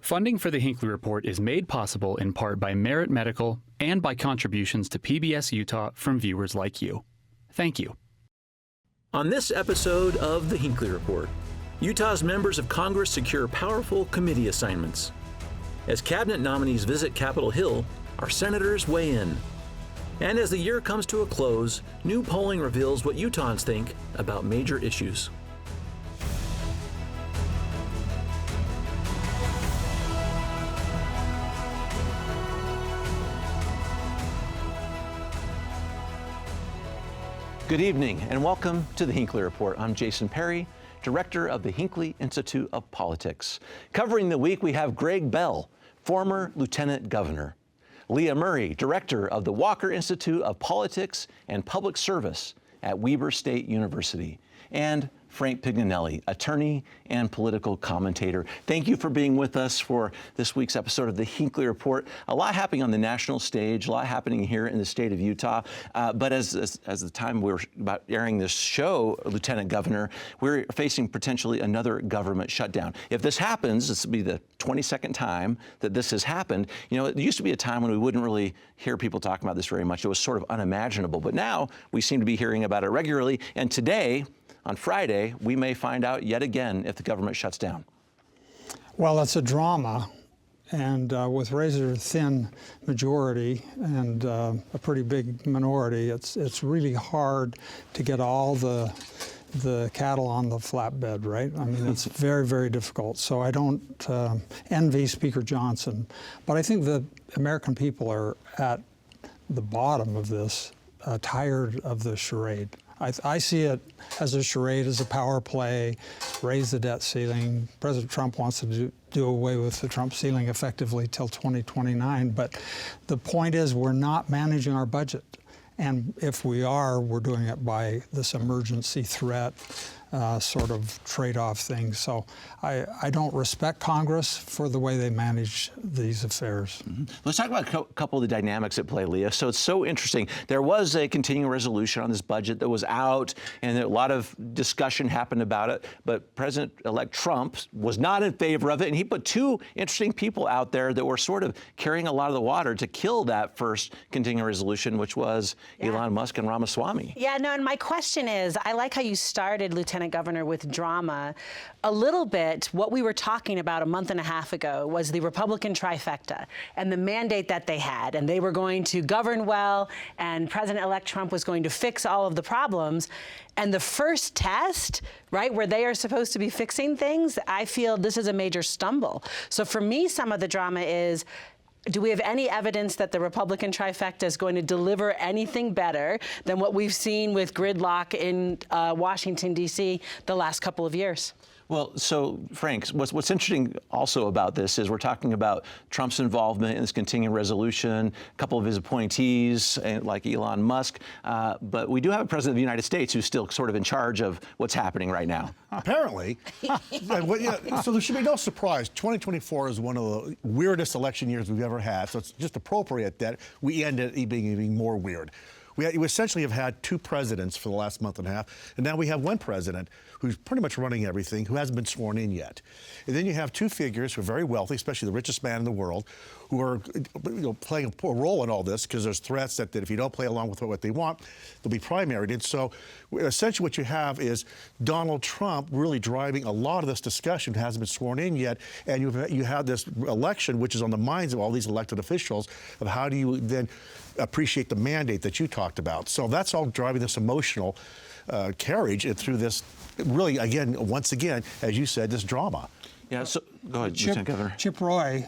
Funding for the Hinckley Report is made possible in part by Merit Medical and by contributions to PBS Utah from viewers like you. Thank you. On this episode of the Hinckley Report, Utah's members of Congress secure powerful committee assignments. As cabinet nominees visit Capitol Hill, our senators weigh in. And as the year comes to a close, new polling reveals what Utahns think about major issues. Good evening and welcome to the Hinckley Report. I'm Jason Perry, director of the Hinckley Institute of Politics. Covering the week, we have Greg Bell, former lieutenant governor, Leah Murray, director of the Walker Institute of Politics and Public Service at Weber State University, and Frank Pignanelli, attorney and political commentator. Thank you for being with us for this week's episode of the Hinckley Report. A lot happening on the national stage, a lot happening here in the state of Utah. But as the time we're about airing this show, Lieutenant Governor, we're facing potentially another government shutdown. If this happens, this will be the 22nd time that this has happened. You know, it used to be a time when we wouldn't really hear people talking about this very much. It was sort of unimaginable. But now we seem to be hearing about it regularly. And today, on Friday, we may find out yet again if the government shuts down. Well, it's a drama, and with razor-thin majority and a pretty big minority, it's really hard to get all the cattle on the flatbed, right? I mean, it's very, very difficult. So I don't envy Speaker Johnson, but I think the American people are at the bottom of this, tired of the charade. I see it as a charade, as a power play, raise the debt ceiling. President Trump wants to do away with the Trump ceiling effectively till 2029. But the point is, we're not managing our budget. And if we are, we're doing it by this emergency threat sort of trade-off thing. So I don't respect Congress for the way they manage these affairs. Mm-hmm. Let's talk about a couple of the dynamics at play, Leah. So it's so interesting. There was a continuing resolution on this budget that was out, and a lot of discussion happened about it. But President-elect Trump was not in favor of it, and he put two interesting people out there that were sort of carrying a lot of the water to kill that first continuing resolution, which was Elon Musk and Ramaswamy. Yeah, no, and my question is, I like how you started, Lieutenant Governor, with drama. A little bit, what we were talking about a month and a half ago was the Republican trifecta and the mandate that they had, and they were going to govern well, and President-elect Trump was going to fix all of the problems. And the first test, right, where they are supposed to be fixing things, I feel this is a major stumble. So for me, some of the drama is, do we have any evidence that the Republican trifecta is going to deliver anything better than what we've seen with gridlock in Washington, D.C. the last couple of years? Well, so, Frank, what's interesting also about this is we're talking about Trump's involvement in this continuing resolution, a couple of his appointees, like Elon Musk, but we do have a president of the United States who's still sort of in charge of what's happening right now. Apparently. So there should be no surprise. 2024 is one of the weirdest election years we've ever had, so it's just appropriate that we end it being even more weird. We essentially have had two presidents for the last month and a half, and now we have one president who's pretty much running everything, who hasn't been sworn in yet. And then you have two figures who are very wealthy, especially the richest man in the world, who are playing a role in all this because there's threats that if you don't play along with what they want, they'll be primaried. And so essentially what you have is Donald Trump really driving a lot of this discussion, who hasn't been sworn in yet, and you have this election, which is on the minds of all these elected officials, of how do you then appreciate the mandate that you talked about. So that's all driving this emotional carriage through this, really, again, once again, as you said, this drama. Yeah, so go ahead, Lieutenant Governor. Chip Roy,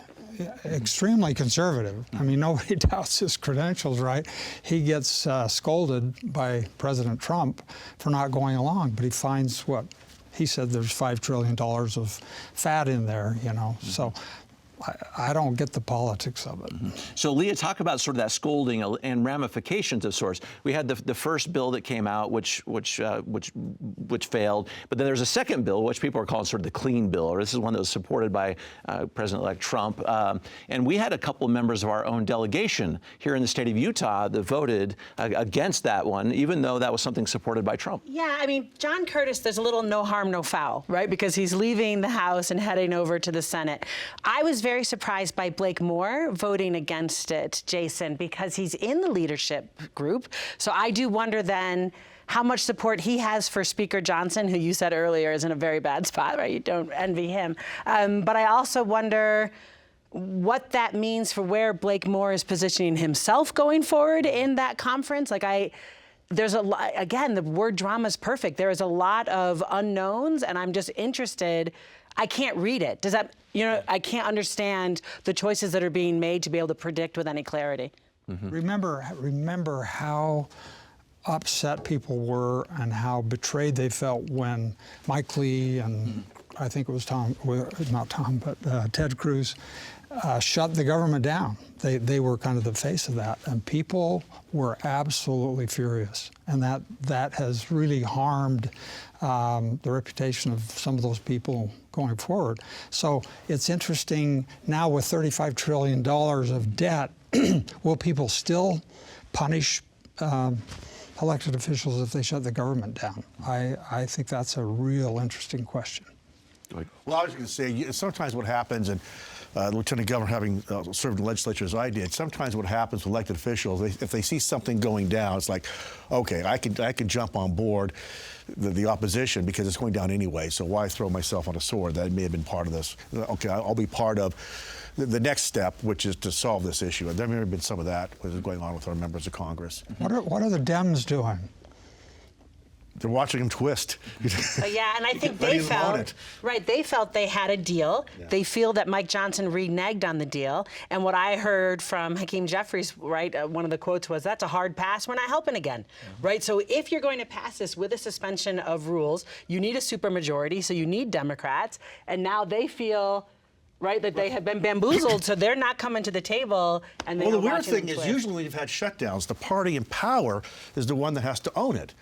extremely conservative. I mean, nobody doubts his credentials, right? He gets scolded by President Trump for not going along, but he finds what? He said there's $5 trillion of fat in there, you know. So I don't get the politics of it. So, Leah, talk about sort of that scolding and ramifications of sorts. We had the first bill that came out, which failed, but then there's a second bill, which people are calling sort of the clean bill, or this is one that was supported by President-elect Trump. And we had a couple of members of our own delegation here in the state of Utah that voted against that one, even though that was something supported by Trump. Yeah, I mean, John Curtis, there's a little no harm, no foul, right? Because he's leaving the House and heading over to the Senate. I was very surprised by Blake Moore voting against it, Jason, because he's in the leadership group. So I do wonder then how much support he has for Speaker Johnson, who you said earlier is in a very bad spot, right? You don't envy him. But I also wonder what that means for where Blake Moore is positioning himself going forward in that conference. There's a lot, again, the word drama is perfect. There is a lot of unknowns, and I'm just interested. I can't read it. Does that, I can't understand the choices that are being made to be able to predict with any clarity. Mm-hmm. Remember how upset people were and how betrayed they felt when Mike Lee and I think it was Ted Cruz shut the government down. They were kind of the face of that, and people were absolutely furious, and that has really harmed the reputation of some of those people going forward. So it's interesting now with $35 trillion of debt, will people still punish elected officials if they shut the government down? I think that's a real interesting question. Well, I was going to say, sometimes what happens, and Lieutenant Governor having served in the legislature as I did, sometimes what happens with elected officials, if they see something going down, it's like, okay, I can jump on board the opposition because it's going down anyway, so why throw myself on a sword? That may have been part of this. Okay, I'll be part of the next step, which is to solve this issue. And there may have been some of that was going on with our members of Congress. What are the Dems doing? They're watching him twist. Yeah, and I think they felt they had a deal. Yeah. They feel that Mike Johnson reneged on the deal. And what I heard from Hakeem Jeffries, right, one of the quotes was, that's a hard pass, we're not helping again, right? So if you're going to pass this with a suspension of rules, you need a supermajority, so you need Democrats. And now they feel, right, that they have been bamboozled, so they're not coming to the table. And well, the weird thing is usually when you've had shutdowns, the party in power is the one that has to own it.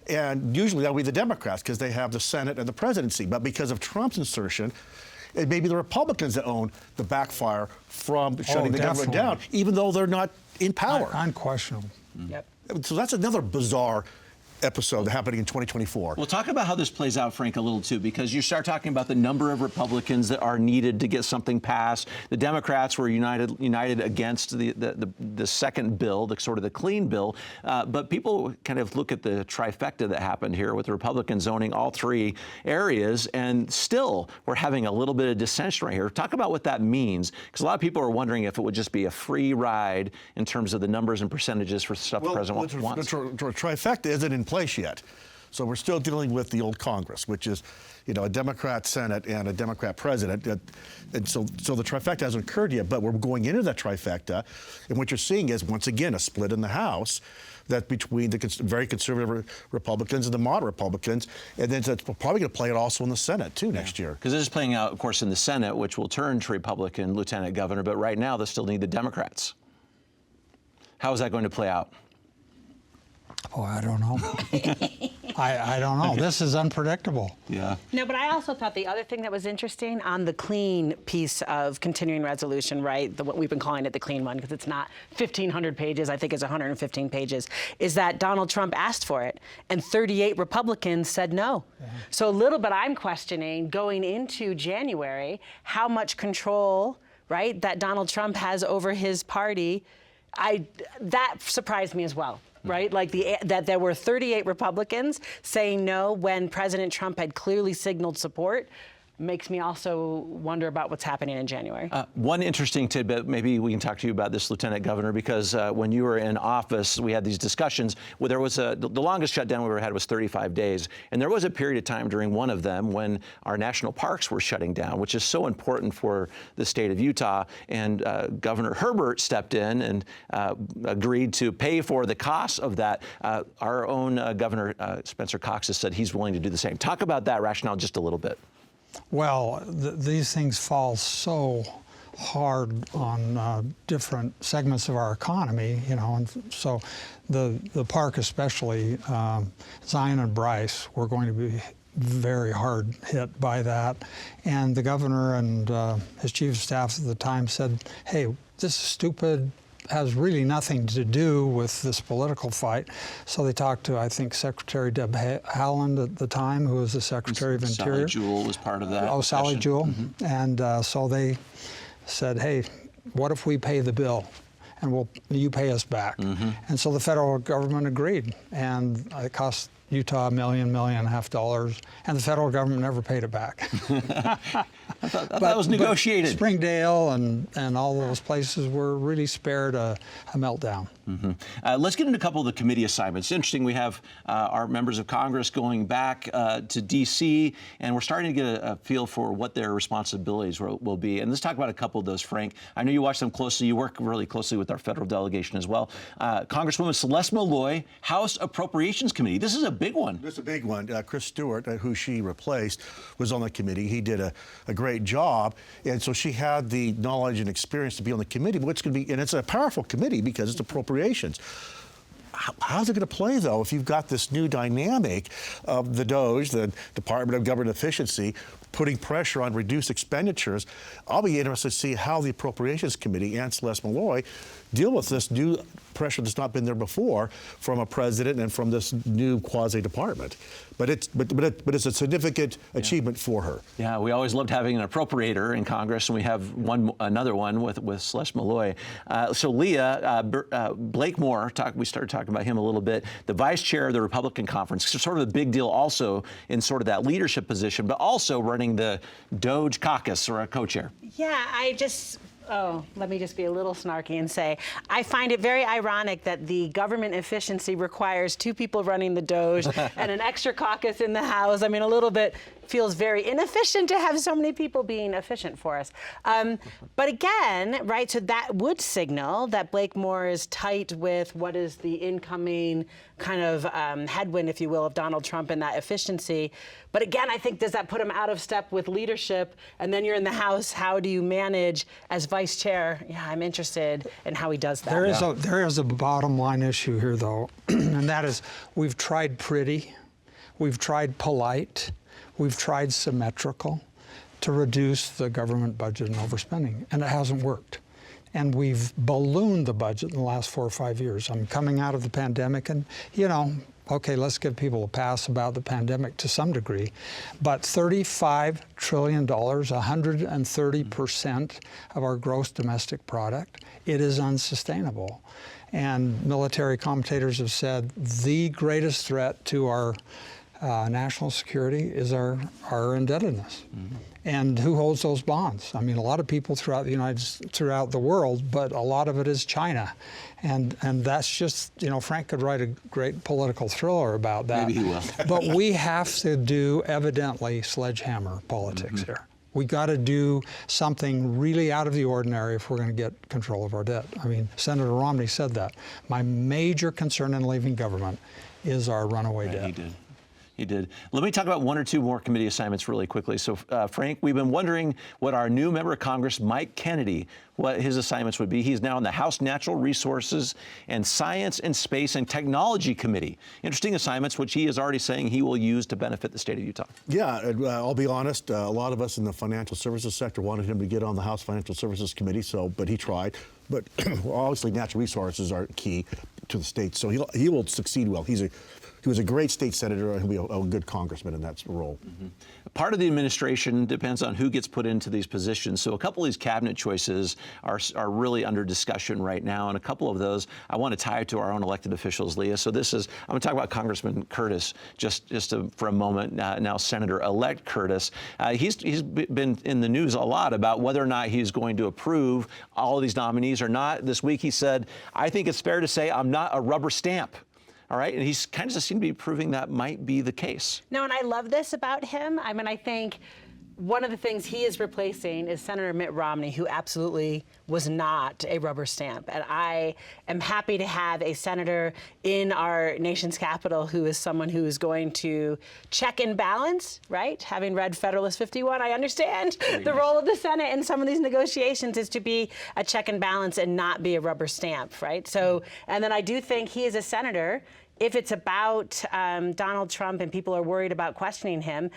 And usually that would be the Democrats because they have the Senate and the presidency. But because of Trump's insertion, it may be the Republicans that own the backfire from shutting the government down, even though they're not in power. Unquestionable. Yep. So that's another bizarre episode happening in 2024. Well, talk about how this plays out, Frank, a little too, because you start talking about the number of Republicans that are needed to get something passed. The Democrats were united against the second bill, the sort of the clean bill, but people kind of look at the trifecta that happened here with the Republicans owning all three areas, and still we're having a little bit of dissension right here. Talk about what that means, because a lot of people are wondering if it would just be a free ride in terms of the numbers and percentages for stuff the president wants. The trifecta isn't in place yet. So we're still dealing with the old Congress, which is, a Democrat Senate and a Democrat president. And so the trifecta hasn't occurred yet, but we're going into that trifecta. And what you're seeing is, once again, a split in the House that between the very conservative Republicans and the moderate Republicans. And then it's probably going to play it also in the Senate, too, next year. Because this is playing out, of course, in the Senate, which will turn to Republican Lieutenant Governor. But right now, they still need the Democrats. How is that going to play out? Oh, I don't know. I don't know. This is unpredictable. Yeah. No, but I also thought the other thing that was interesting on the clean piece of continuing resolution, right, what we've been calling it the clean one because it's not 1,500 pages, I think it's 115 pages, is that Donald Trump asked for it, and 38 Republicans said no. Yeah. So a little bit I'm questioning going into January how much control, right, that Donald Trump has over his party. That surprised me as well. Right, like that there were 38 Republicans saying no when President Trump had clearly signaled support. Makes me also wonder about what's happening in January. One interesting tidbit, maybe we can talk to you about this, Lieutenant Governor, because when you were in office, we had these discussions where there was the longest shutdown we ever had was 35 days. And there was a period of time during one of them when our national parks were shutting down, which is so important for the state of Utah. And Governor Herbert stepped in and agreed to pay for the costs of that. Our own Governor Spencer Cox has said he's willing to do the same. Talk about that rationale just a little bit. Well, these things fall so hard on different segments of our economy, and so the park especially, Zion and Bryce, were going to be very hard hit by that. And the governor and his chief of staff at the time said, hey, this is stupid, has really nothing to do with this political fight. So they talked to, I think, Secretary Deb Haaland at the time, who was the Secretary of Interior. Sally Jewell was part of that. Oh, Sally Jewell. And so they said, hey, what if we pay the bill? And you pay us back. And so the federal government agreed. And it cost Utah $1.5 million, and the federal government never paid it back. I thought that was negotiated. Springdale and all those places were really spared a meltdown. Let's get into a couple of the committee assignments. Interesting, we have our members of Congress going back to D.C., and we're starting to get a feel for what their responsibilities will be. And let's talk about a couple of those, Frank. I know you watch them closely. You work really closely with our federal delegation as well. Congresswoman Celeste Malloy, House Appropriations Committee. This is a big one. This is a big one. Chris Stewart, who she replaced, was on the committee. He did a great job, and so she had the knowledge and experience to be on the committee. But and it's a powerful committee because it's appropriations. How's it going to play, though, if you've got this new dynamic of the DOGE, the Department of Government Efficiency, putting pressure on reduced expenditures? I'll be interested to see how the Appropriations Committee and Celeste Malloy deal with this new pressure that's not been there before from a president and from this new quasi-department. But it's a significant achievement for her. Yeah, we always loved having an appropriator in Congress, and we have another one with Celeste Malloy. So Leah, Blake Moore, we started talking about him a little bit, the vice chair of the Republican Conference, sort of a big deal also in sort of that leadership position, but also running the DOGE caucus, or a co-chair. Yeah, let me just be a little snarky and say, I find it very ironic that the government efficiency requires 2 people running the DOGE and an extra caucus in the House. I mean, a little bit feels very inefficient to have so many people being efficient for us. But again, right, so that would signal that Blake Moore is tight with what is the incoming kind of headwind, if you will, of Donald Trump and that efficiency. But again, I think, does that put him out of step with leadership? And then you're in the House, how do you manage as vice chair? Yeah, I'm interested in how he does that. There is a bottom line issue here, though, and that is we've tried pretty, we've tried polite, we've tried symmetrical to reduce the government budget and overspending, and it hasn't worked. And we've ballooned the budget in the last 4 or 5 years. I'm coming out of the pandemic, and, okay, let's give people a pass about the pandemic to some degree, but $35 trillion, 130% of our gross domestic product, it is unsustainable. And military commentators have said the greatest threat to our national security is our indebtedness. And who holds those bonds? I mean, a lot of people throughout the world, but a lot of it is China. And that's just, Frank could write a great political thriller about that. Maybe he will. But we have to do, evidently, sledgehammer politics here. We got to do something really out of the ordinary if we're going to get control of our debt. I mean, Senator Romney said that. My major concern in leaving government is our runaway debt. He did. Let me talk about 1 or 2 more committee assignments really quickly. So, Frank, we've been wondering what our new member of Congress, Mike Kennedy, what his assignments would be. He's now in the House Natural Resources and Science and Space and Technology Committee. Interesting assignments, which he is already saying he will use to benefit the state of Utah. Yeah, I'll be honest. A lot of us in the financial services sector wanted him to get on the House Financial Services Committee, but he tried. But obviously, natural resources are key to the state, so he will succeed well. He was a great state senator, and he'll be a good congressman in that role. Part of the administration depends on who gets put into these positions. So a couple of these cabinet choices are really under discussion right now, and a couple of those I want to tie to our own elected officials, Leah. So I'm going to talk about Congressman Curtis for a moment. Now Senator-elect Curtis. He's been in the news a lot about whether or not he's going to approve all of these nominees or not. This week he said, "I think it's fair to say I'm not a rubber stamp." All right, and he's kind of seemed to be proving that might be the case. No, and I love this about him. I mean, I think one of the things he is replacing is Senator Mitt Romney, who absolutely was not a rubber stamp. And I am happy to have a senator in our nation's capital who is someone who is going to check and balance, right? Having read Federalist 51, I understand the role of the Senate in some of these negotiations is to be a check and balance and not be a rubber stamp, right? So, and then I do think he is a senator. If it's about Donald Trump and people are worried about questioning him,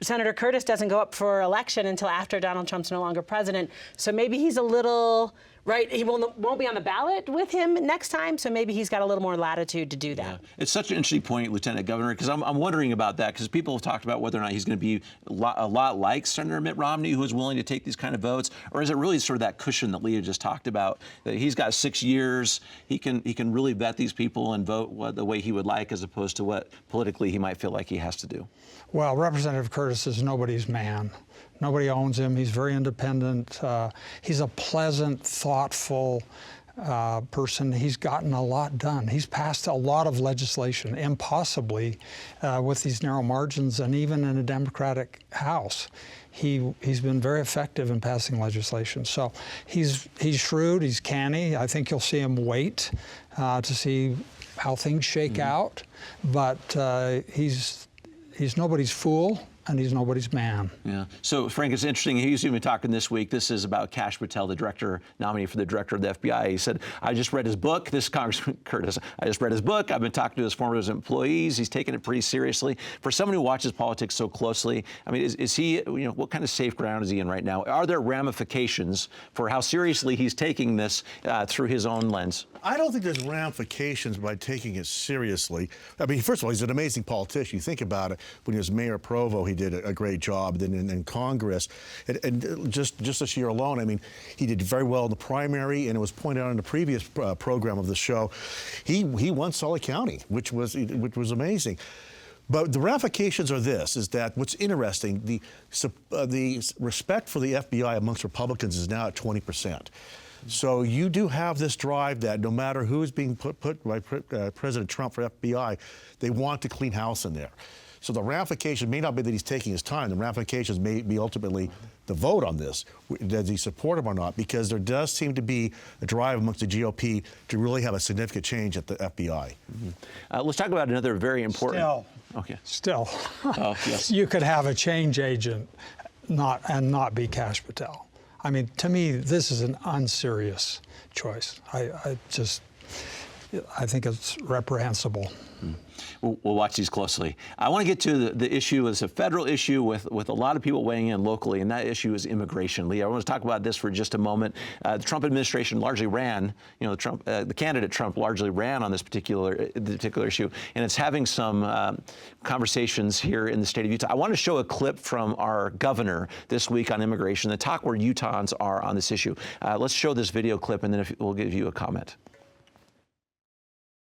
Senator Curtis doesn't go up for election until after Donald Trump's no longer president. So maybe he's a little, right, he won't be on the ballot with him next time, so maybe he's got a little more latitude to do that. Yeah. It's such an interesting point, Lieutenant Governor, because I'm wondering about that, because people have talked about whether or not he's going to be a lot like Senator Mitt Romney, who is willing to take these kind of votes, or is it really sort of that cushion that Leah just talked about, that he's got 6 years, he can really vet these people and vote the way he would like, as opposed to what politically he might feel like he has to do? Well, Representative Curtis is nobody's man. Nobody owns him. He's very independent. He's a pleasant, thoughtful person. He's gotten a lot done. He's passed a lot of legislation, impossibly, with these narrow margins, and even in a Democratic House. He's been very effective in passing legislation. So he's shrewd, he's canny. I think you'll see him wait to see how things shake out. But he's nobody's fool, and he's nobody's man. Yeah. So, Frank, it's interesting. He's even talking this week. This is about Kash Patel, the director, nominee for the director of the FBI. He said, I just read his book. This is Congressman Curtis. I just read his book. I've been talking to his former employees. He's taken it pretty seriously. For someone who watches politics so closely, I mean, is he, what kind of safe ground is he in right now? Are there ramifications for how seriously he's taking this through his own lens? I don't think there's ramifications by taking it seriously. I mean, first of all, he's an amazing politician. You think about it, when he was mayor of Provo, he did a great job. Then in Congress, and just this year alone, I mean, he did very well in the primary, and it was pointed out in the previous program of the show, he won Sully County, which was amazing. But the ramifications are this, is that what's interesting, the respect for the FBI amongst Republicans is now at 20%. So you do have this drive that no matter who is being put by President Trump for FBI, they want to clean house in there. So the ramification may not be that he's taking his time. The ramifications may be ultimately the vote on this. Does he support him or not? Because there does seem to be a drive amongst the GOP to really have a significant change at the FBI. Mm-hmm. Let's talk about another very important... Still. Oh, yes. You could have a change agent not be Kash Patel. I mean, to me, this is an unserious choice. I think it's reprehensible. We'll watch these closely. I want to get to the issue. It's a federal issue with a lot of people weighing in locally, and that issue is immigration. Leah, I want to talk about this for just a moment. The Trump administration largely ran, the candidate Trump largely ran on this particular issue, and it's having some conversations here in the state of Utah. I want to show a clip from our governor this week on immigration, and talk where Utahns are on this issue. Let's show this video clip, and then we'll give you a comment.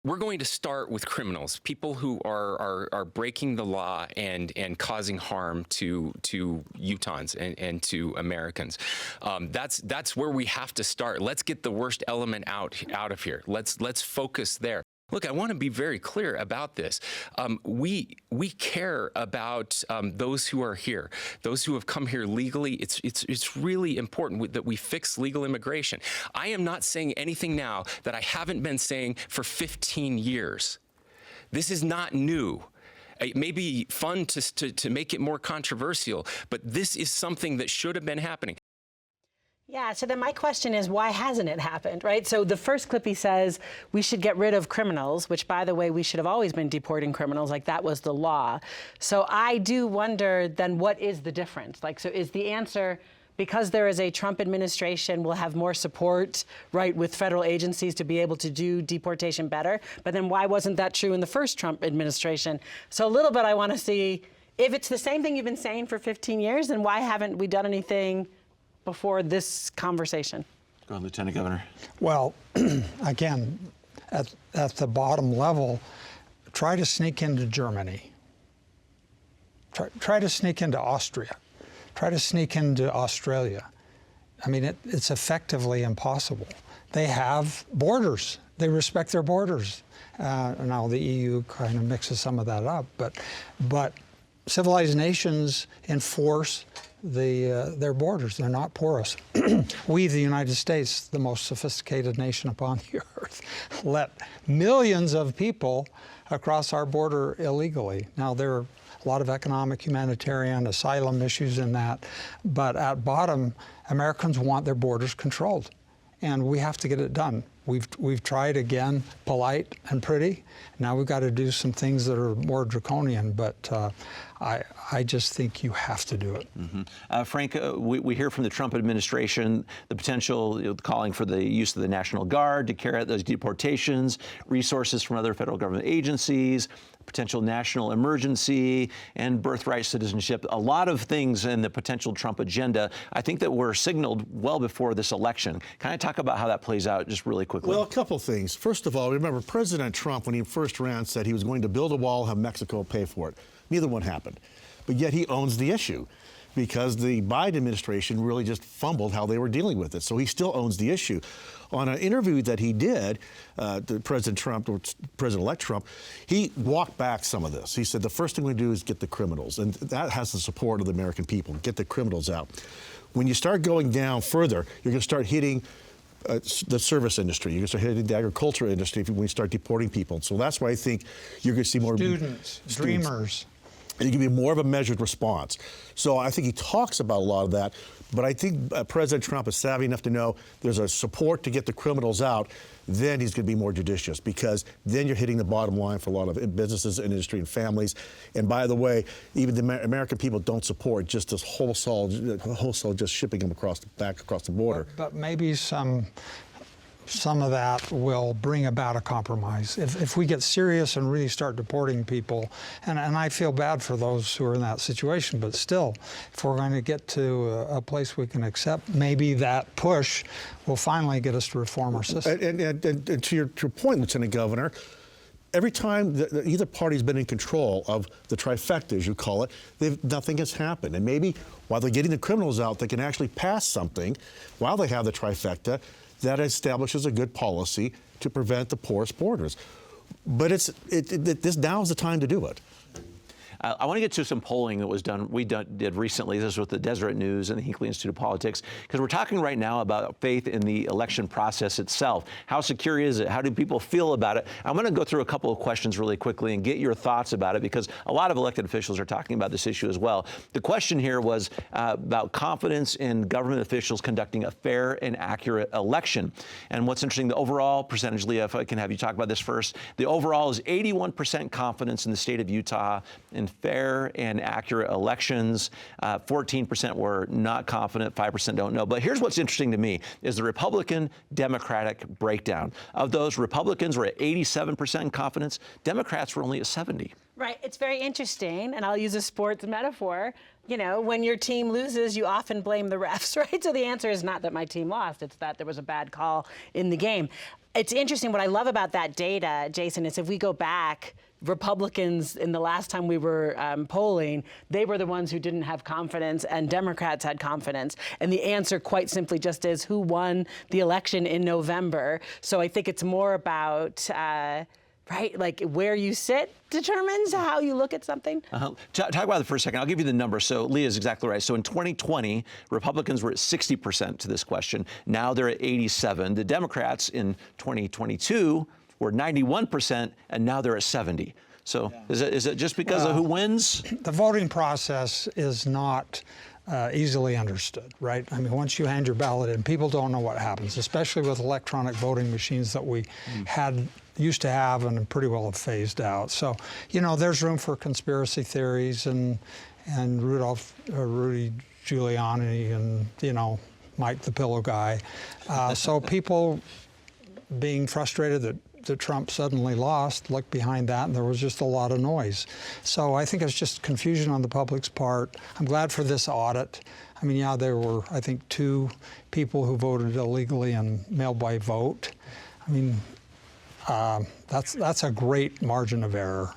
We're going to start with criminals, people who are breaking the law and causing harm to Utahns and to Americans. That's where we have to start. Let's get the worst element out of here. Let's focus there. Look, I want to be very clear about this. We care about those who are here, those who have come here legally. It's really important that we fix legal immigration. I am not saying anything now that I haven't been saying for 15 years. This is not new. It may be fun to make it more controversial, but this is something that should have been happening. Yeah, so then my question is, why hasn't it happened, right? So the first clip, he says we should get rid of criminals, which, by the way, we should have always been deporting criminals, like that was the law. So I do wonder, then, what is the difference? Like, so is the answer, because there is a Trump administration, we'll have more support, right, with federal agencies to be able to do deportation better? But then why wasn't that true in the first Trump administration? So a little bit I want to see, if it's the same thing you've been saying for 15 years, then why haven't we done anything before this conversation? Go ahead, Lieutenant Governor. Well, again, at the bottom level, try to sneak into Germany. Try to sneak into Austria. Try to sneak into Australia. I mean, it's effectively impossible. They have borders. They respect their borders. Now the EU kind of mixes some of that up, but civilized nations enforce their borders. They're not porous. We, the United States, the most sophisticated nation upon the earth, let millions of people across our border illegally. Now, there are a lot of economic, humanitarian, asylum issues in that, but at bottom, Americans want their borders controlled, and we have to get it done. We've tried again, polite and pretty. Now we've got to do some things that are more draconian, but I just think you have to do it. Mm-hmm. Frank, we hear from the Trump administration the potential calling for the use of the National Guard to carry out those deportations, resources from other federal government agencies, potential national emergency, and birthright citizenship. A lot of things in the potential Trump agenda, I think, that were signaled well before this election. Can I talk about how that plays out just really quickly? Well, a couple things. First of all, remember President Trump, when he first ran, said he was going to build a wall, have Mexico pay for it. Neither one happened. But yet he owns the issue, because the Biden administration really just fumbled how they were dealing with it. So he still owns the issue. On an interview that he did, President Trump, or President-elect Trump, he walked back some of this. He said the first thing we do is get the criminals, and that has the support of the American people, get the criminals out. When you start going down further, you're going to start hitting the service industry. You're going to start hitting the agriculture industry when you start deporting people. So that's why I think you're going to see more students, dreamers. And you can be more of a measured response. So I think he talks about a lot of that, but I think President Trump is savvy enough to know there's a support to get the criminals out. Then he's going to be more judicious, because then you're hitting the bottom line for a lot of businesses and industry and families. And by the way, even the American people don't support just this wholesale just shipping them back across the border. But maybe some of that will bring about a compromise. If we get serious and really start deporting people, and I feel bad for those who are in that situation, but still, if we're going to get to a place we can accept, maybe that push will finally get us to reform our system. And to your point, Lieutenant Governor, every time either party's been in control of the trifecta, as you call it, nothing has happened. And maybe while they're getting the criminals out, they can actually pass something while they have the trifecta that establishes a good policy to prevent the porous borders. But this now is the time to do it. I want to get to some polling that was done. Did recently. This was with the Deseret News and the Hinckley Institute of Politics, because we're talking right now about faith in the election process itself. How secure is it? How do people feel about it? I'm going to go through a couple of questions really quickly and get your thoughts about it, because a lot of elected officials are talking about this issue as well. The question here was about confidence in government officials conducting a fair and accurate election. And what's interesting, the overall percentage, Leah, if I can have you talk about this first, the overall is 81% confidence in the state of Utah in fair and accurate elections. 14% were not confident, 5% don't know. But here's what's interesting to me is the Republican-Democratic breakdown. Of those, Republicans were at 87% confidence. Democrats were only at 70%. Right. It's very interesting, and I'll use a sports metaphor. You know, when your team loses, you often blame the refs, right? So the answer is not that my team lost. It's that there was a bad call in the game. It's interesting. What I love about that data, Jason, is if we go back, Republicans, in the last time we were polling, they were the ones who didn't have confidence, and Democrats had confidence. And the answer quite simply just is who won the election in November. So I think it's more about, right, like where you sit determines how you look at something. Talk about it for a second. I'll give you the numbers. So Leah is exactly right. So in 2020, Republicans were at 60% to this question. Now they're at 87%. The Democrats in 2022 were 91%, and now they're at 70%. So is it just because of who wins? The voting process is not easily understood, right? I mean, once you hand your ballot in, people don't know what happens, especially with electronic voting machines that we used to have and pretty well have phased out. So, you know, there's room for conspiracy theories and Rudy Giuliani and, you know, Mike the Pillow Guy. So people being frustrated that Trump suddenly lost, looked behind that, and there was just a lot of noise. So I think it's just confusion on the public's part. I'm glad for this audit. I mean, yeah, there were, I think, 2 people who voted illegally and mailed by vote. I mean, that's a great margin of error.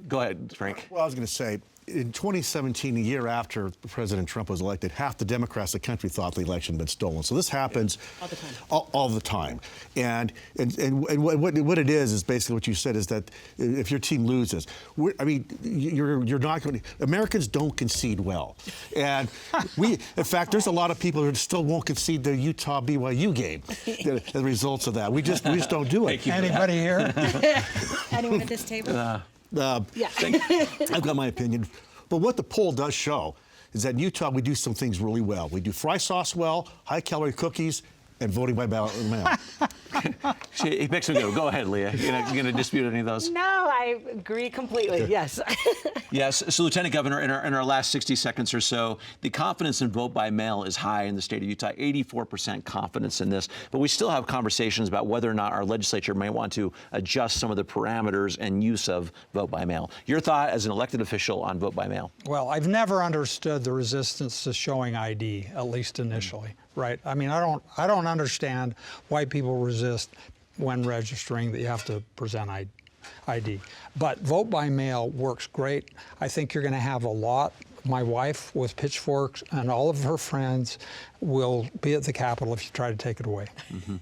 Go ahead, Frank. Well, I was going to say, in 2017, a year after President Trump was elected, half the Democrats in the country thought the election had been stolen. So this happens all the time. All the time. And what it is basically what you said is that if your team loses, you're not going to. Americans don't concede well, and in fact, there's a lot of people who still won't concede the Utah BYU game. The results of that, we just don't do it. Anybody here? Anyone at this table? Yeah. I've got my opinion. But what the poll does show is that in Utah, we do some things really well. We do fry sauce well, high-calorie cookies, and voting by ballot mail. He picks and go. Go ahead, Leah. You gonna dispute any of those? No, I agree completely. Yes. Yes. So, Lieutenant Governor, in our last 60 seconds or so, the confidence in vote by mail is high in the state of Utah. 84% confidence in this. But we still have conversations about whether or not our legislature may want to adjust some of the parameters and use of vote by mail. Your thought as an elected official on vote by mail? Well, I've never understood the resistance to showing ID, at least initially. Right? I mean, I don't understand why people resist when registering that you have to present ID. But vote by mail works great. I think you're going to have a lot. My wife with pitchforks and all of her friends will be at the Capitol if you try to take it away. Mm-hmm.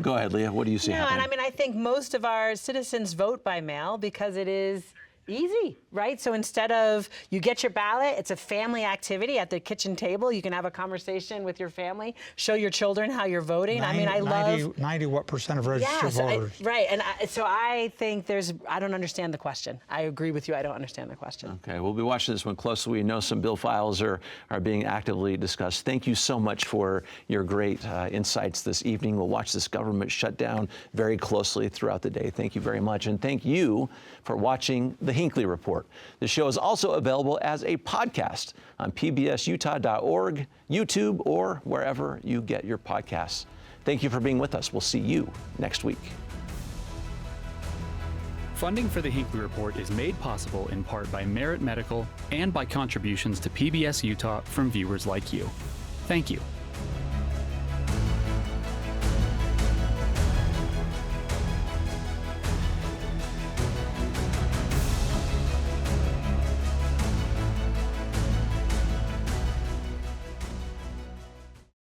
Go ahead, Leah. What do you see happening? And I mean, I think most of our citizens vote by mail because it is easy, right? So instead of you get your ballot, it's a family activity at the kitchen table. You can have a conversation with your family, show your children how you're voting. 90 what percent of registered voters? Right. And so I think I don't understand the question. I agree with you. I don't understand the question. Okay, we'll be watching this one closely. We know some bill files are being actively discussed. Thank you so much for your great insights this evening. We'll watch this government shutdown very closely throughout the day. Thank you very much. And thank you for watching The Hinckley Report. The show is also available as a podcast on pbsutah.org, YouTube, or wherever you get your podcasts. Thank you for being with us. We'll see you next week. Funding for The Hinckley Report is made possible in part by Merit Medical and by contributions to PBS Utah from viewers like you. Thank you.